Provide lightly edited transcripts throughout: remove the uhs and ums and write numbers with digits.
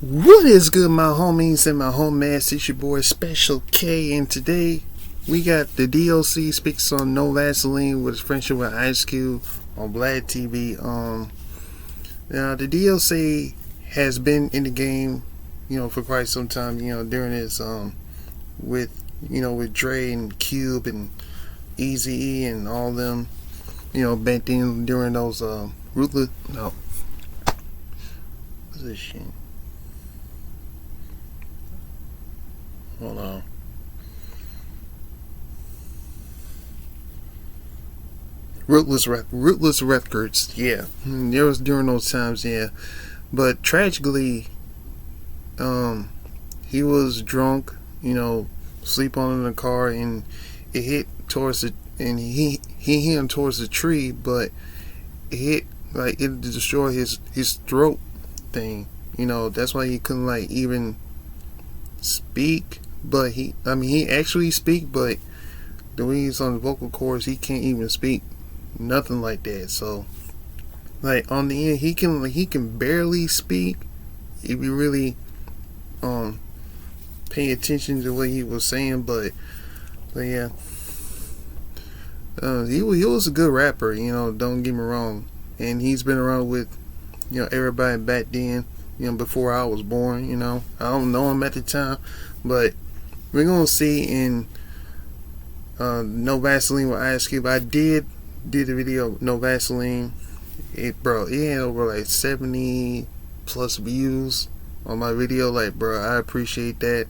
What is good, my homies and my homies? It's your boy Special K, and today we got the D.O.C. speaks on No Vaseline with his friendship with Ice Cube on Black TV. Now the D.O.C. has been in the game, for quite some time. During his with Dre and Cube and Eazy-E and all them. Back then during those ruthless. No, what's this shit? Hold on. Ruthless Records, yeah. There was during those times, yeah. But tragically, he was drunk, sleep on in the car, and it hit towards the, and he hit him towards the tree, but it destroyed his throat thing. That's why he couldn't even speak. But he actually speak, but the way he's on the vocal cords, he can't even speak nothing like that. So on the end, he can barely speak if you really pay attention to what he was saying. But yeah, he was a good rapper. Don't get me wrong, and he's been around with everybody back then. Before I was born. I don't know him at the time, but we're gonna see in No Vaseline with Ice Cube. I did a video No Vaseline. It had over 70 plus views on my video. I appreciate that.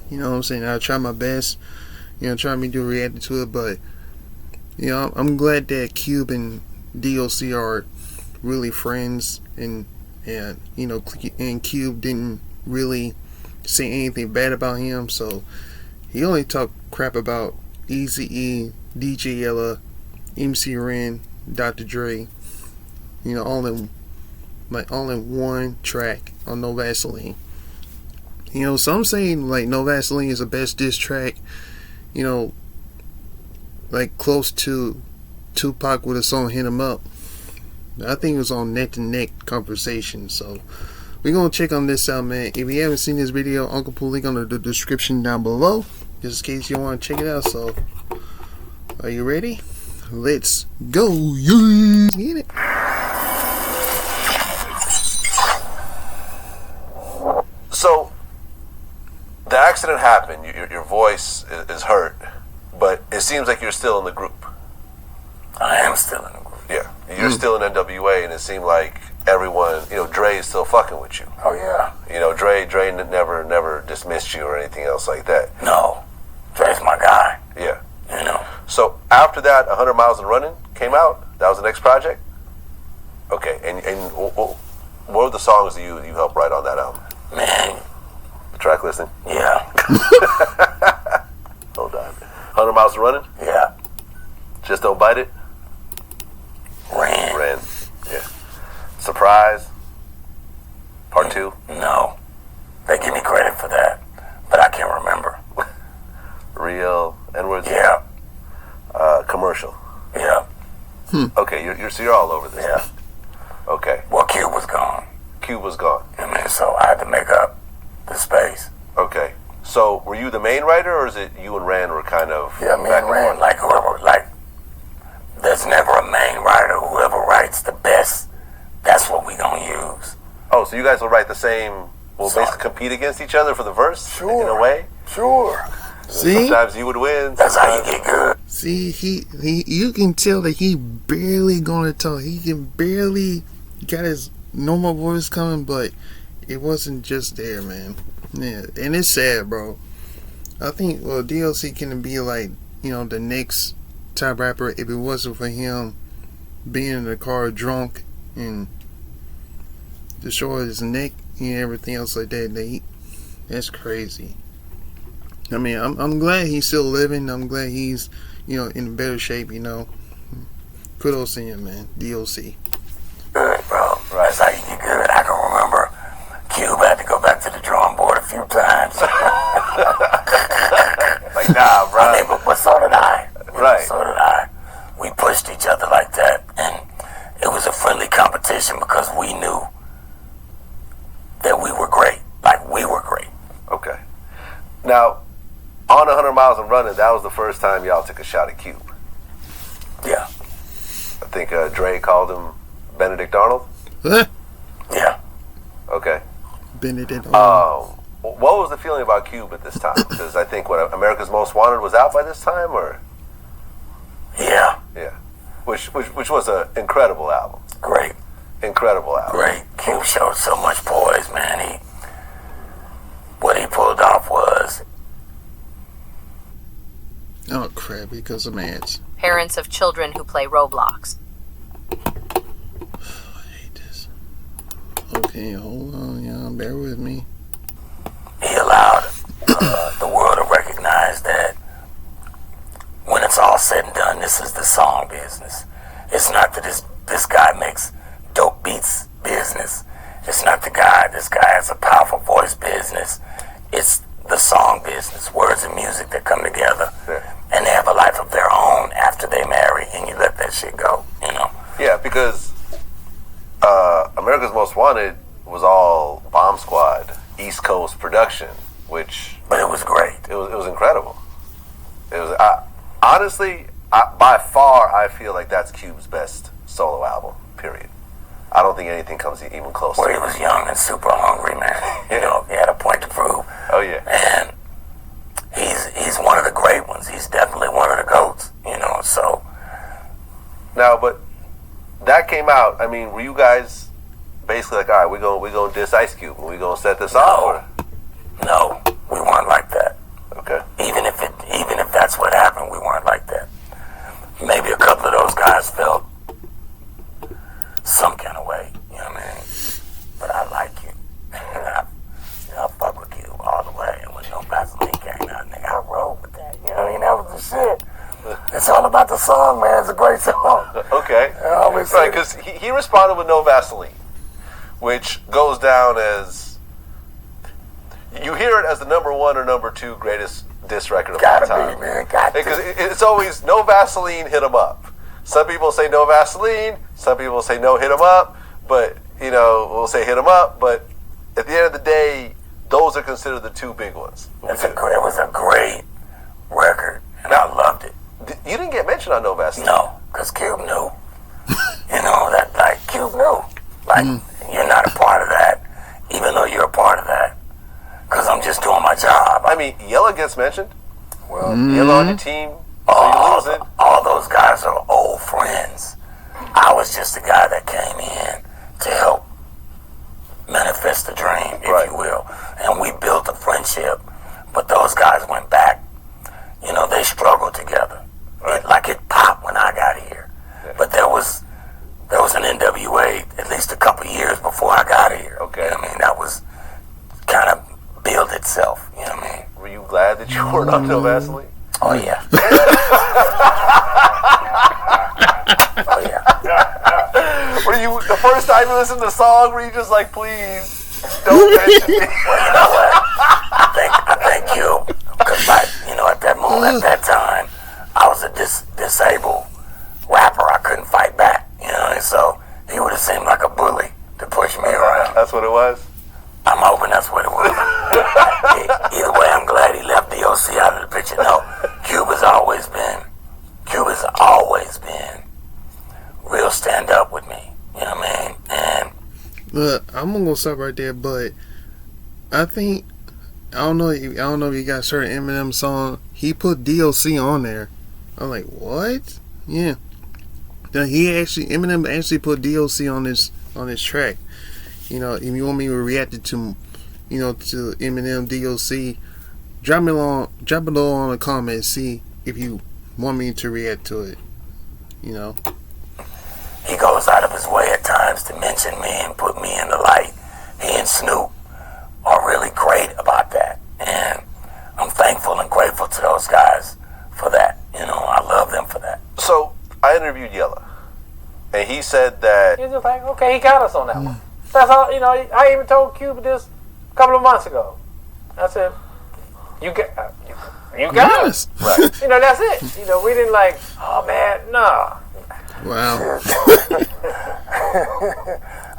You know what I'm saying? I try my best. Try me to react to it, but I'm glad that Cube and D.O.C. are really friends, and Cube didn't really say anything bad about him, so he only talked crap about Eazy-E, DJ Ella, MC Ren, Dr. Dre, all in one track on No Vaseline. Some saying No Vaseline is the best diss track, close to Tupac with a song Hit 'Em Up. I think it was on Neck to Neck Conversation. So we're gonna check on this out, man. If you haven't seen this video, Uncle put a link on the description down below, just in case you want to check it out. So are you ready? Let's go. Yeah. Get it. So the accident happened. Your voice is hurt, but it seems like you're still in the group. I am still in the group. Yeah, you're still in NWA, and it seemed like everyone, Dre is still fucking with you. Oh yeah. Dre never dismissed you or anything else like that. No, Dre's my guy. Yeah. So after that, 100 Miles and Running came out. That was the next project. Okay, and what were the songs that you helped write on that album? Man. The track listing. Yeah. Hold on. 100 Miles and Running. Yeah. Just Don't Bite It. Ren. Yeah. Surprise. Part 2. No. They give me credit for that, but I can't remember. Real N-words. Yeah. Commercial. Yeah. Okay, you're all over this. Yeah. Okay. Well, Cube was gone. Cube was gone. So I had to make up the space. Okay. So were you the main writer, or is it you and Ren were kind of? Yeah, me and Ren, there's never a main writer. Whoever writes the best, that's what we gonna use. Oh, so you guys will write the same? Will basically compete against each other for the verse? Sure. In a way. Sure. See? Sometimes you would win. That's how you get good. See, you can tell that he barely gonna talk. He can barely got his normal voice coming, but it wasn't just there, man. Yeah, and it's sad, bro. I think D.O.C. can be the next top rapper if it wasn't for him being in the car drunk and destroyed his neck and everything else like that. That's crazy. I'm glad he's still living. I'm glad he's in better shape. Kudos to him, man. D.O.C. Good, bro. Right. That's how you get good. I can remember Cube had to go back to the drawing board a few times. Nah, bro. But so did I. Right. So did I. We pushed each other like that, and it was a friendly competition because we knew that we were great. Now, on 100 Miles and Running, that was the first time y'all took a shot at Cube. Yeah. I think Dre called him Benedict Arnold. Huh? Yeah. Okay. Benedict Arnold. What was the feeling about Cube at this time? Because I think what America's Most Wanted was out by this time, or Yeah. yeah, which was an incredible album. Great. Incredible album. Great. Cube showed so much poise, man. What he pulled off was Oh crap! Because of ads. Parents of children who play Roblox. I hate this. Okay, hold on, y'all. Bear with me. he allowed the world to recognize that when it's all said and done, this is the song business. It's not that this guy makes dope beats business. It's not this guy has a powerful voice business. It's the song business, words and music that come together. Yeah. And they have a life of their own after they marry, and you let that shit go, you know? Yeah, because America's Most Wanted was all Bomb Squad, East Coast production, But it was great. it was incredible. It was honestly, by far, I feel like that's Cube's best solo album. Period. I don't think anything comes even close. Well, to he it. was young and super hungry, man. You know, he had a point to prove. Oh yeah. And he's one of the great ones. He's definitely one of the GOATs, you know, so. Now, but that came out. I mean, were you guys basically like, all right, we're gonna diss Ice Cube and we're gonna set this off? Or? No, we weren't like that. Okay. Even if that's what happened, we weren't like that. Maybe a couple of those guys felt some kind of way, you know what I mean? But I like you. I fuck with you all the way. And when No Vaseline came out, nigga, I rolled with that. You know what I mean? That was the shit. It's all about the song, man. It's a great song. Okay. I always Right, say- because he responded with No Vaseline, which goes down as, you hear it as the number 1 or number 2 greatest diss record of all Gotta time. be, man. Got Because to. it's always No Vaseline, hit 'em up. Some people say No Vaseline, some people say no, hit 'em up, but, you know, we'll say hit 'em up, but at the end of the day, those are considered the 2 big ones. It was a great record, and I loved it. You didn't get mentioned on No Vaseline. No, because Cube knew. You know, that, like, Cube knew. Like, you're not a part of that, even though you're a part of that. Because I'm just doing my job. I mean, Yella gets mentioned. Well, Yella on your team, so you lose it. all those guys are old friends. I was just the guy that came in to help manifest the dream, if Right. you will. And we built a friendship. But those guys went back. You know, they struggled together. Right. It popped when I got here. Yeah. But there was an NWA at least a couple years before I got here. Okay. You know what I mean? That was kind of build itself. You know what I mean? Were you glad that you weren't on No Vaseline? Oh, yeah. Oh, yeah. Were you, the first time you listened to the song, were you just like, please, don't mention me? Well, you know what? I thank you. Because, at that moment, at that time, I was a disabled rapper. I couldn't fight back, you know, and so he would have seemed like a bully to push me around. That's what it was? I'm hoping that's what it was. Either way, I'm glad he left D.O.C. out of the picture. No, Cube has always been real stand up with me. You know what I mean? And Look, I'm gonna stop right there, but I think I don't know if you guys heard Eminem song. He put D.O.C. on there. I'm like, what? Yeah. Now Eminem actually put D.O.C. on this track. You know, if you want me to react to, to Eminem D.O.C., drop it below on the comment. See if you want me to react to it. You know. he goes out of his way at times to mention me and put me in the light. He and Snoop are really great about that. And I'm thankful and grateful to those guys for that. You know, I love them for that. So, I interviewed Yella, and he said that, He's just like, okay, he got us on that one. That's all, you know, I even told Cube this a couple of months ago. I said, you got us. Right. You know, that's it. You know, we didn't like, oh man, nah. Wow.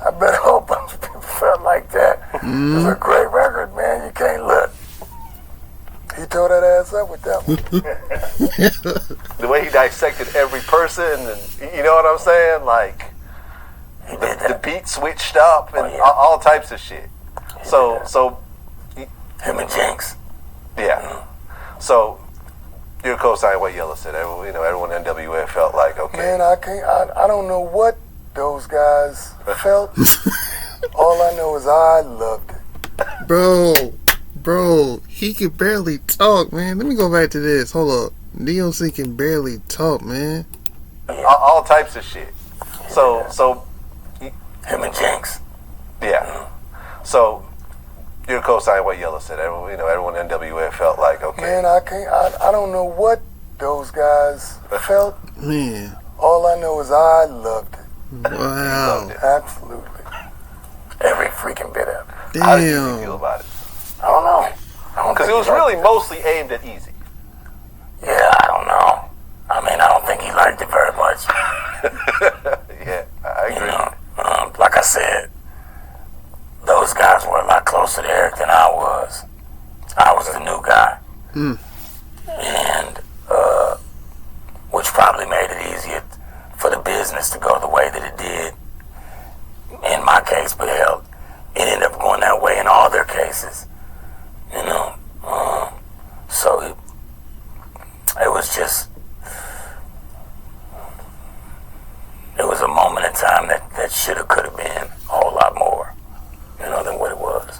I bet a whole bunch of people felt like that. It's a great record, man. You can't look. what's up with that one? The way he dissected every person, and you know what I'm saying? Like, He did the that. beat switched up and all types of shit. So Him and Jinx. yeah. So your co-sign what Yellow said. Everyone in NWA felt like, okay. Man, I don't know what those guys felt. All I know is I loved it. Bro, he can barely talk, man. Let me go back to this. Hold up. D.O.C. can barely talk, man. All types of shit. So Him and Jinx. yeah. So your co-sign what Yellow said. Everyone in NWA felt like, okay. Man, I don't know what those guys felt. Man. All I know is I loved it. Wow. Absolutely. Every freaking bit of it. How did you feel Damn. about it? I don't know. Because it was really mostly aimed at Easy. Yeah, I don't know. I mean, I don't think he liked it very much. Yeah, I You agree. know, like I said, those guys were a lot closer to Eric than I was. I was the new guy. And, which probably made it easier for the business to go the way that it did in my case, but hell, it ended up going that way in all their cases. You know, so it was just, it was a moment in time that should have, could have been a whole lot more, than what it was.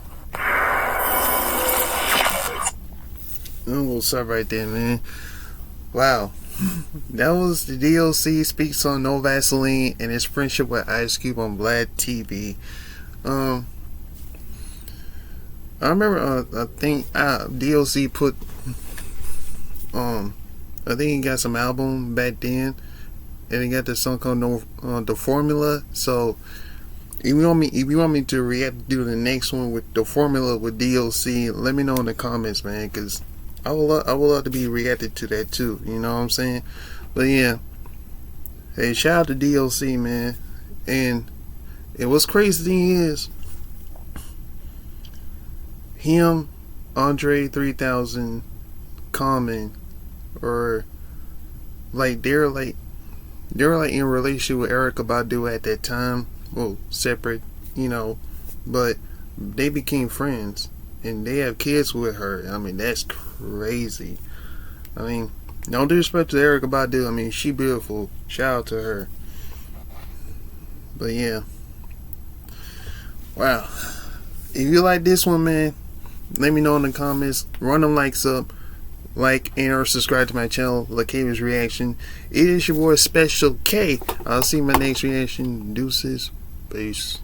I'm gonna stop right there, man. Wow. That was the D.O.C. speaks on No Vaseline and his friendship with Ice Cube on Vlad TV. I remember, I think D.O.C. put, I think he got some album back then, and he got this song called The Formula. So, if you want me to react to the next one with The Formula with D.O.C., let me know in the comments, man, because I would love to be reacted to that too. You know what I'm saying? But yeah, hey, shout out to D.O.C., man. And what's crazy thing is, him, Andre 3000, Common, or like they're like in relationship with Erykah Badu at that time. Well, separate, but they became friends and they have kids with her. I mean, that's crazy. I mean, no disrespect to Erykah Badu. I mean, she beautiful. Shout out to her. But yeah, wow. If you like this one, man, let me know in the comments. Run them likes up. Like and or subscribe to my channel, LaKavi's Reaction. It is your boy Special K. I'll see you in my next reaction. Deuces. Peace.